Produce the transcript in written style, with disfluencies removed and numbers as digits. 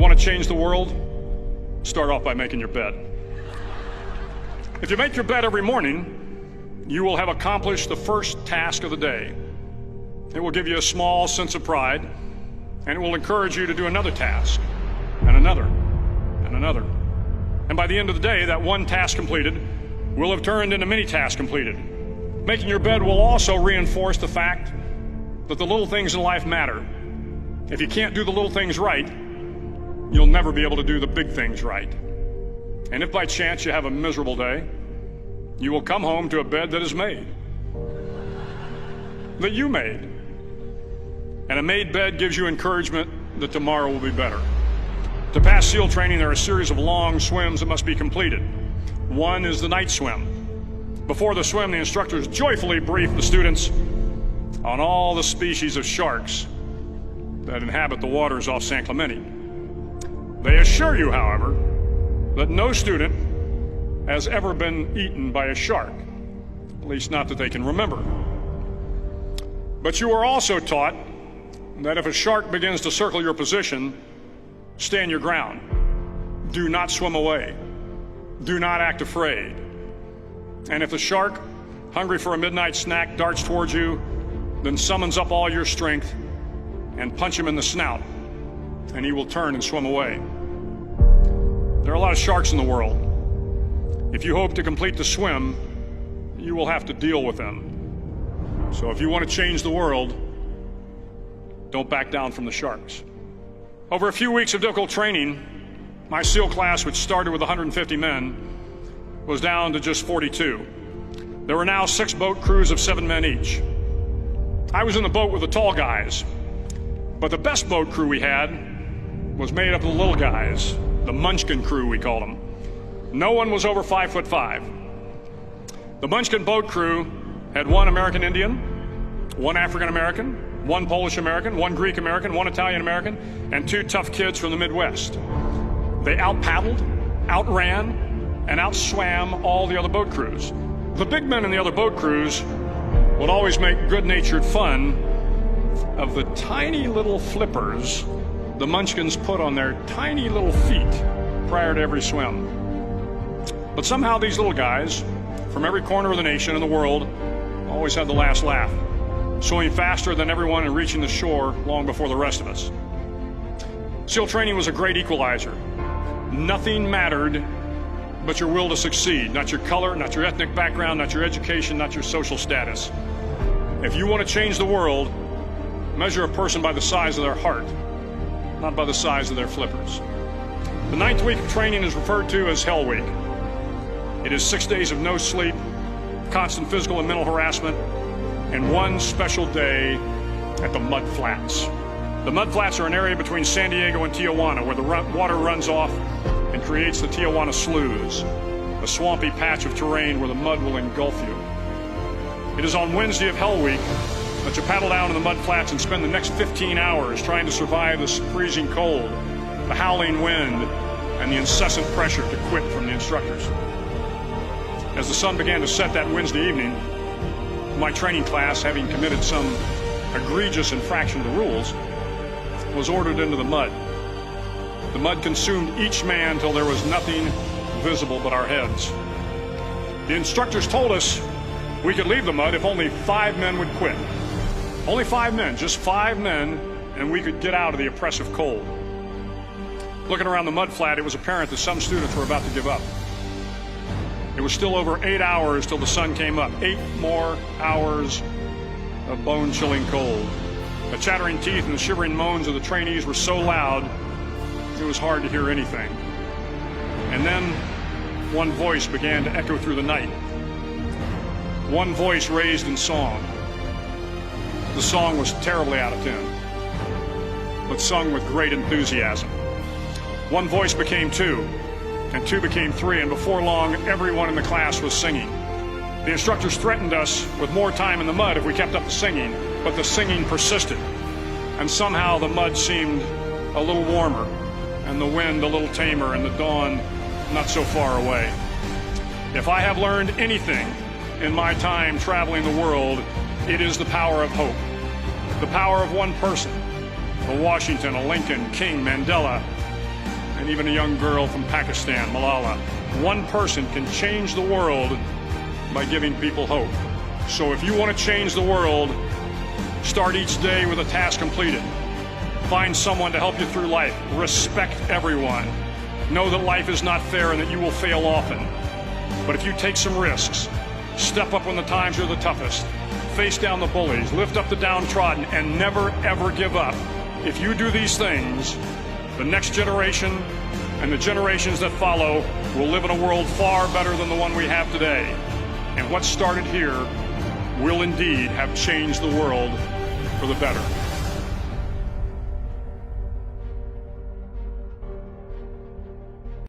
want to change the world? Start off by making your bed. If you make your bed every morning, you will have accomplished the first task of the day. It will give you a small sense of pride, and it will encourage you to do another task, and another, and another. And by the end of the day, that one task completed will have turned into many tasks completed. Making your bed will also reinforce the fact that the little things in life matter. If you can't do the little things right, you'll never be able to do the big things right. And if by chance you have a miserable day, you will come home to a bed that is made, that you made. And a made bed gives you encouragement that tomorrow will be better. To pass SEAL training, there are a series of long swims that must be completed. One is the night swim. Before the swim, the instructors joyfully brief the students on all the species of sharks that inhabit the waters off San Clemente. They assure you, however, that no student has ever been eaten by a shark, at least not that they can remember. But you are also taught that if a shark begins to circle your position, stand your ground. Do not swim away. Do not act afraid. And if the shark, hungry for a midnight snack, darts towards you, then summons up all your strength and punch him in the snout, and he will turn and swim away. There are a lot of sharks in the world. If you hope to complete the swim, you will have to deal with them. So if you want to change the world, don't back down from the sharks. Over a few weeks of difficult training, my SEAL class, which started with 150 men, was down to just 42. There were now 6 boat crews of 7 men each. I was in the boat with the tall guys, but the best boat crew we had was made up of the little guys, the Munchkin crew, we called them. No one was over 5'5". The Munchkin boat crew had 1 American Indian, 1 African American, 1 Polish American, 1 Greek American, 1 Italian American, and 2 tough kids from the Midwest. They out-paddled, outran, and outswam all the other boat crews. The big men in the other boat crews would always make good-natured fun of the tiny little flippers the Munchkins put on their tiny little feet prior to every swim. But somehow these little guys from every corner of the nation and the world always had the last laugh, swimming faster than everyone and reaching the shore long before the rest of us. SEAL training was a great equalizer. Nothing mattered but your will to succeed, not your color, not your ethnic background, not your education, not your social status. If you want to change the world, measure a person by the size of their heart, not by the size of their flippers. The 9th week of training is referred to as Hell Week. It is 6 days of no sleep, constant physical and mental harassment, and 1 special day at the Mud Flats. The Mud Flats are an area between San Diego and Tijuana where the water runs off and creates the Tijuana Sloughs, a swampy patch of terrain where the mud will engulf you. It is on Wednesday of Hell Week that you paddle down in the mud flats and spend the next 15 hours trying to survive the freezing cold, the howling wind, and the incessant pressure to quit from the instructors. As the sun began to set that Wednesday evening, my training class, having committed some egregious infraction of the rules, was ordered into the mud. The mud consumed each man till there was nothing visible but our heads. The instructors told us we could leave the mud if only 5 men would quit. Only 5 men, just 5 men, and we could get out of the oppressive cold. Looking around the mud flat, it was apparent that some students were about to give up. It was still over 8 hours till the sun came up. 8 more hours of bone-chilling cold. The chattering teeth and the shivering moans of the trainees were so loud, it was hard to hear anything. And then one voice began to echo through the night. One voice raised in song. The song was terribly out of tune, but sung with great enthusiasm. One voice became 2, and 2 became 3, and before long, everyone in the class was singing. The instructors threatened us with more time in the mud if we kept up the singing, but the singing persisted, and somehow the mud seemed a little warmer, and the wind a little tamer, and the dawn not so far away. If I have learned anything in my time traveling the world, it is the power of hope. The power of one person, a Washington, a Lincoln, King, Mandela, and even a young girl from Pakistan, Malala. One person can change the world by giving people hope. So if you want to change the world, start each day with a task completed. Find someone to help you through life. Respect everyone. Know that life is not fair and that you will fail often. But if you take some risks, step up when the times are the toughest, face down the bullies, lift up the downtrodden, and never, ever give up. If you do these things, the next generation and the generations that follow will live in a world far better than the one we have today. And what started here will indeed have changed the world for the better.